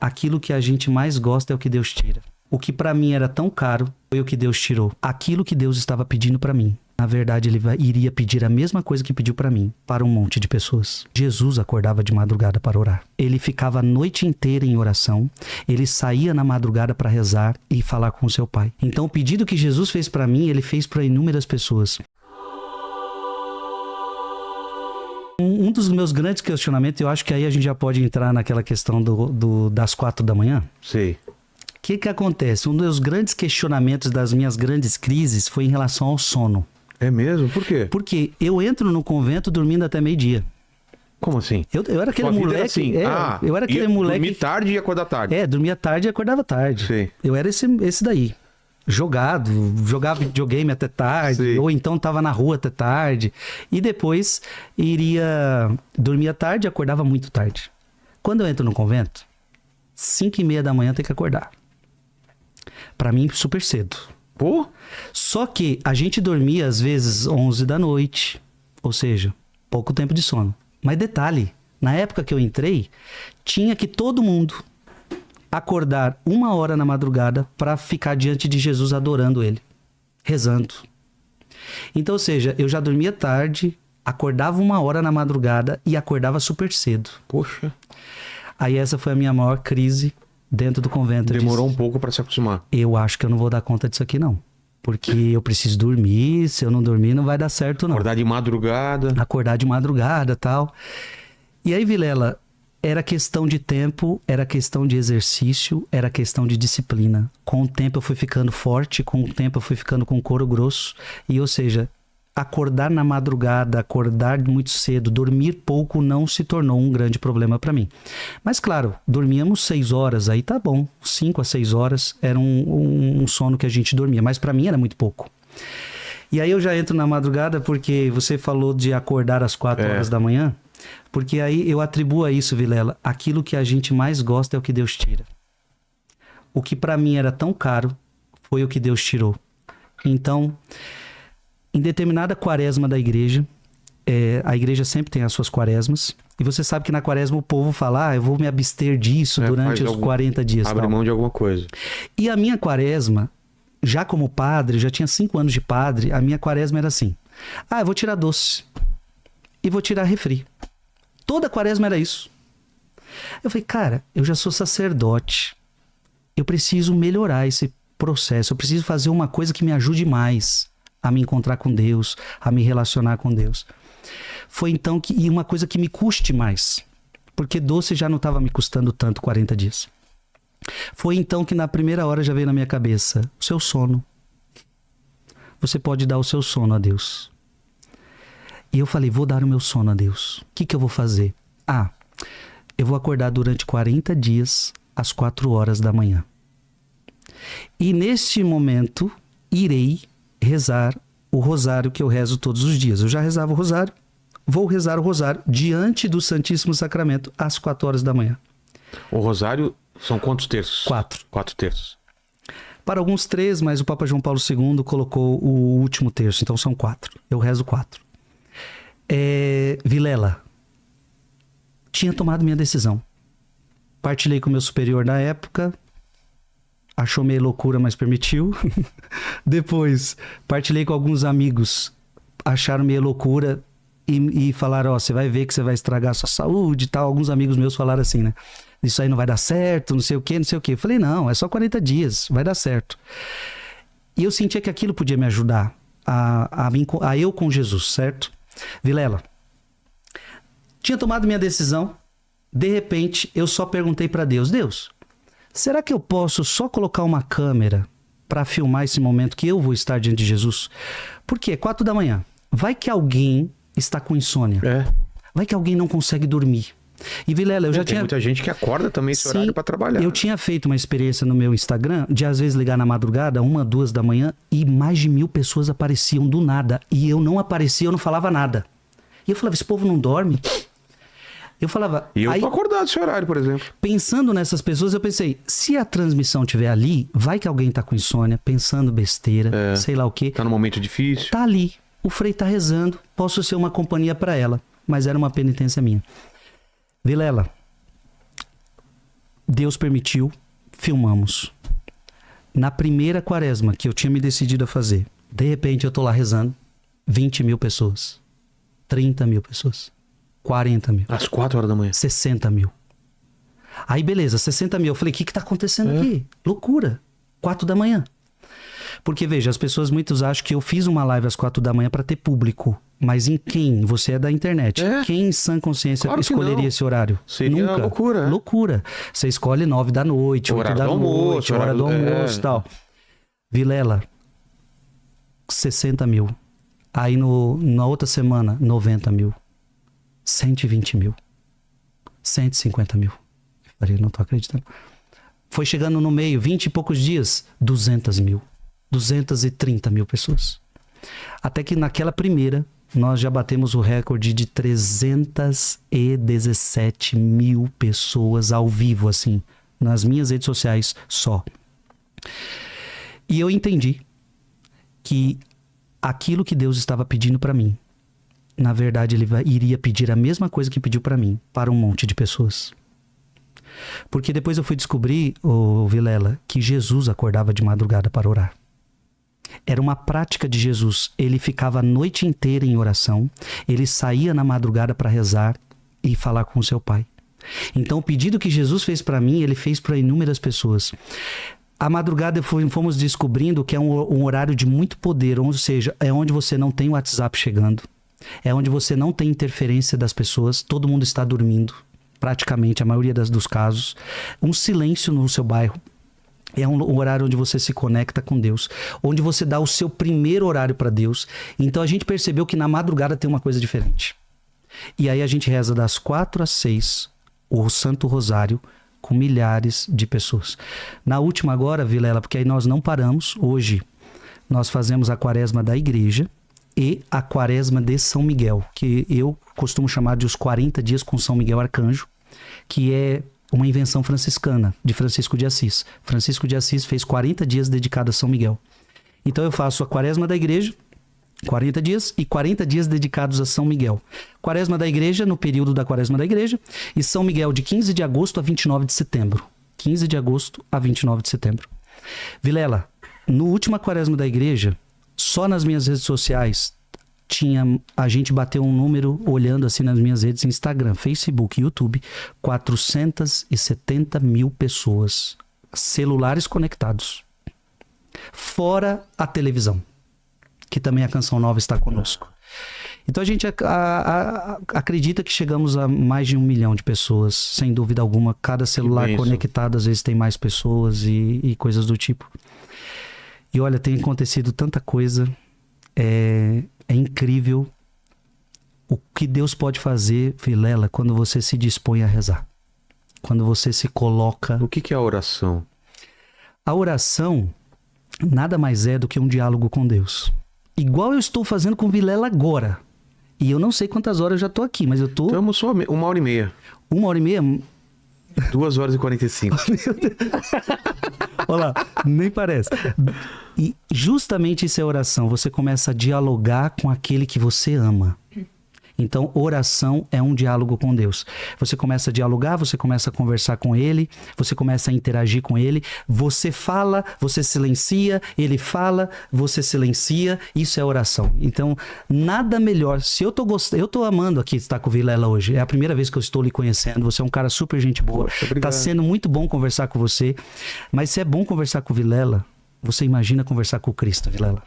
aquilo que a gente mais gosta é o que Deus tira. O que pra mim era tão caro foi o que Deus tirou. Aquilo que Deus estava pedindo pra mim. Na verdade, ele iria pedir a mesma coisa que pediu pra mim, para um monte de pessoas. Jesus acordava de madrugada para orar. Ele ficava a noite inteira em oração. Ele saía na madrugada para rezar e falar com o seu pai. Então, o pedido que Jesus fez pra mim, ele fez para inúmeras pessoas. Um dos meus grandes questionamentos, eu acho que aí a gente já pode entrar naquela questão das 4 da manhã. Sei. O que acontece? Um dos grandes questionamentos das minhas grandes crises foi em relação ao sono. É mesmo? Por quê? Porque eu entro no convento dormindo até meio-dia. Como assim? Eu era aquele Sua vida moleque... era assim. eu era aquele moleque... Dormir tarde e acordar tarde. Dormia tarde e acordava tarde. Sim. Eu era esse daí. Jogava videogame até tarde, Sim. ou então tava na rua até tarde. E depois dormia tarde e acordava muito tarde. Quando eu entro no convento, 5:30 da manhã tem que acordar. Pra mim, super cedo. Pô? Só que a gente dormia às vezes 11 da noite, ou seja, pouco tempo de sono. Mas detalhe, na época que eu entrei, tinha que todo mundo acordar 1 hora na madrugada para ficar diante de Jesus adorando ele, rezando. Então, ou seja, eu já dormia tarde, acordava 1 hora na madrugada e acordava super cedo. Poxa. Aí essa foi a minha maior crise dentro do convento. Demorou um pouco para se acostumar. Eu acho que eu não vou dar conta disso aqui, não. Porque eu preciso dormir, se eu não dormir não vai dar certo, não. Acordar de madrugada. Acordar de madrugada e tal. E aí, Vilela, era questão de tempo, era questão de exercício, era questão de disciplina. Com o tempo eu fui ficando forte, com o tempo eu fui ficando com couro grosso. E, ou seja, acordar na madrugada, acordar muito cedo, dormir pouco não se tornou um grande problema para mim. Mas claro, dormíamos 6 horas, aí tá bom. 5 a 6 horas era um sono que a gente dormia, mas para mim era muito pouco. E aí eu já entro na madrugada porque você falou de acordar às 4 horas da manhã, porque aí eu atribuo a isso, Vilela, aquilo que a gente mais gosta é o que Deus tira. O que para mim era tão caro foi o que Deus tirou. Então, em determinada quaresma da igreja, a igreja sempre tem as suas quaresmas, e você sabe que na quaresma o povo fala, eu vou me abster disso durante os 40 dias. Abre mão de alguma coisa. E a minha quaresma, já como padre, já tinha 5 anos de padre, a minha quaresma era assim, eu vou tirar doce e vou tirar refri. Toda quaresma era isso. Eu falei, cara, eu já sou sacerdote, eu preciso melhorar esse processo, eu preciso fazer uma coisa que me ajude mais a me encontrar com Deus, a me relacionar com Deus. Foi então e uma coisa que me custe mais, porque doce já não estava me custando tanto 40 dias. Foi então que na primeira hora já veio na minha cabeça, o seu sono. Você pode dar o seu sono a Deus. E eu falei, vou dar o meu sono a Deus. O que eu vou fazer? Eu vou acordar durante 40 dias às 4 horas da manhã. E neste momento, irei rezar o rosário que eu rezo todos os dias. Eu já rezava o rosário, vou rezar o rosário diante do Santíssimo Sacramento às 4 horas da manhã. O rosário são quantos terços? 4. 4 terços. Para alguns 3, mas o Papa João Paulo II colocou o último terço, então são 4. Eu rezo 4. Vilela, tinha tomado minha decisão. Partilhei com o meu superior na época, achou meio loucura, mas permitiu. Depois, partilhei com alguns amigos, acharam meio loucura e falaram, você vai ver que você vai estragar a sua saúde e tal. Alguns amigos meus falaram assim, né? Isso aí não vai dar certo, não sei o quê, não sei o quê. Eu falei, não, é só 40 dias, vai dar certo. E eu sentia que aquilo podia me ajudar a eu com Jesus, certo? Vilela, tinha tomado minha decisão, de repente eu só perguntei para Deus, será que eu posso só colocar uma câmera para filmar esse momento que eu vou estar diante de Jesus? Porque 4 da manhã, vai que alguém está com insônia, vai que alguém não consegue dormir. E Vilela, eu já tinha... muita gente que acorda também esse horário para trabalhar. Eu tinha feito uma experiência no meu Instagram de às vezes ligar na madrugada, 1, 2 da manhã, e mais de 1000 pessoas apareciam do nada. E eu não aparecia, eu não falava nada. E eu falava, esse povo não dorme? Eu falava... E eu tô acordado esse horário, por exemplo. Pensando nessas pessoas, eu pensei, se a transmissão estiver ali, vai que alguém tá com insônia, pensando besteira, sei lá o quê. Tá num momento difícil. Tá ali, o Frei tá rezando, posso ser uma companhia para ela. Mas era uma penitência minha. Vilela, Deus permitiu, filmamos. Na primeira quaresma que eu tinha me decidido a fazer, de repente eu tô lá rezando, 20 mil pessoas, 30 mil pessoas, 40 mil. Às 4 horas da manhã. 60 mil. Aí beleza, 60 mil. Eu falei, o que tá acontecendo aqui? Loucura. 4 da manhã. Porque veja, as pessoas muitos acham que eu fiz uma live às 4 da manhã para ter público. Mas em quem? Você é da internet. Quem em sã consciência escolheria esse horário? Seria Nunca. Loucura. Loucura. Você escolhe 9 da noite, 8 da noite, hora do almoço e tal. Vilela, 60 mil. Aí na outra semana, 90 mil. 120 mil. 150 mil. Eu falei, não tô acreditando. Foi chegando no meio, 20 e poucos dias, 200 mil. 230 mil pessoas. Até que naquela primeira, nós já batemos o recorde de 317 mil pessoas ao vivo, assim, nas minhas redes sociais só. E eu entendi que aquilo que Deus estava pedindo para mim, na verdade, ele iria pedir a mesma coisa que pediu para mim, para um monte de pessoas. Porque depois eu fui descobrir, Vilela, que Jesus acordava de madrugada para orar. Era uma prática de Jesus. Ele ficava a noite inteira em oração, ele saía na madrugada para rezar e falar com o seu Pai. Então o pedido que Jesus fez para mim, ele fez para inúmeras pessoas. A madrugada fomos descobrindo que é um horário de muito poder, ou seja, é onde você não tem o WhatsApp chegando, é onde você não tem interferência das pessoas, todo mundo está dormindo, praticamente a maioria dos casos, um silêncio no seu bairro. É um horário onde você se conecta com Deus, onde você dá o seu primeiro horário para Deus. Então a gente percebeu que na madrugada tem uma coisa diferente. E aí a gente reza das 4 às 6 o Santo Rosário com milhares de pessoas. Na última agora, Vilela, porque aí nós não paramos. Hoje nós fazemos a quaresma da igreja e a quaresma de São Miguel, que eu costumo chamar de os 40 dias com São Miguel Arcanjo, que é uma invenção franciscana, de Francisco de Assis. Francisco de Assis fez 40 dias dedicados a São Miguel. Então eu faço a quaresma da igreja, 40 dias, e 40 dias dedicados a São Miguel. Quaresma da igreja, no período da quaresma da igreja, e São Miguel de 15 de agosto a 29 de setembro. 15 de agosto a 29 de setembro. Vilela, no última quaresma da igreja, só nas minhas redes sociais, a gente bateu um número, olhando assim nas minhas redes, Instagram, Facebook, YouTube, 470 mil pessoas, celulares conectados. Fora a televisão, que também a Canção Nova está conosco. Então a gente acredita que chegamos a mais de 1 milhão de pessoas, sem dúvida alguma. Cada celular conectado, às vezes tem mais pessoas e coisas do tipo. E olha, tem acontecido tanta coisa. É incrível o que Deus pode fazer, Vilela, quando você se dispõe a rezar. Quando você se coloca... O que é a oração? A oração nada mais é do que um diálogo com Deus. Igual eu estou fazendo com o Vilela agora. E eu não sei quantas horas eu já estou aqui, mas eu estou... Estamos só 1h30. 1h30? 2h45. Meu Deus. Olha lá, nem parece. E justamente isso é oração. Você começa a dialogar com aquele que você ama. Então, oração é um diálogo com Deus. Você começa a dialogar, você começa a conversar com Ele, você começa a interagir com Ele, você fala, você silencia, Ele fala, você silencia, isso é oração. Então, nada melhor. Se eu tô amando aqui estar com o Vilela hoje, é a primeira vez que eu estou lhe conhecendo, você é um cara super gente boa. Poxa, obrigado. Tá sendo muito bom conversar com você, mas se é bom conversar com o Vilela, você imagina conversar com o Cristo, Vilela.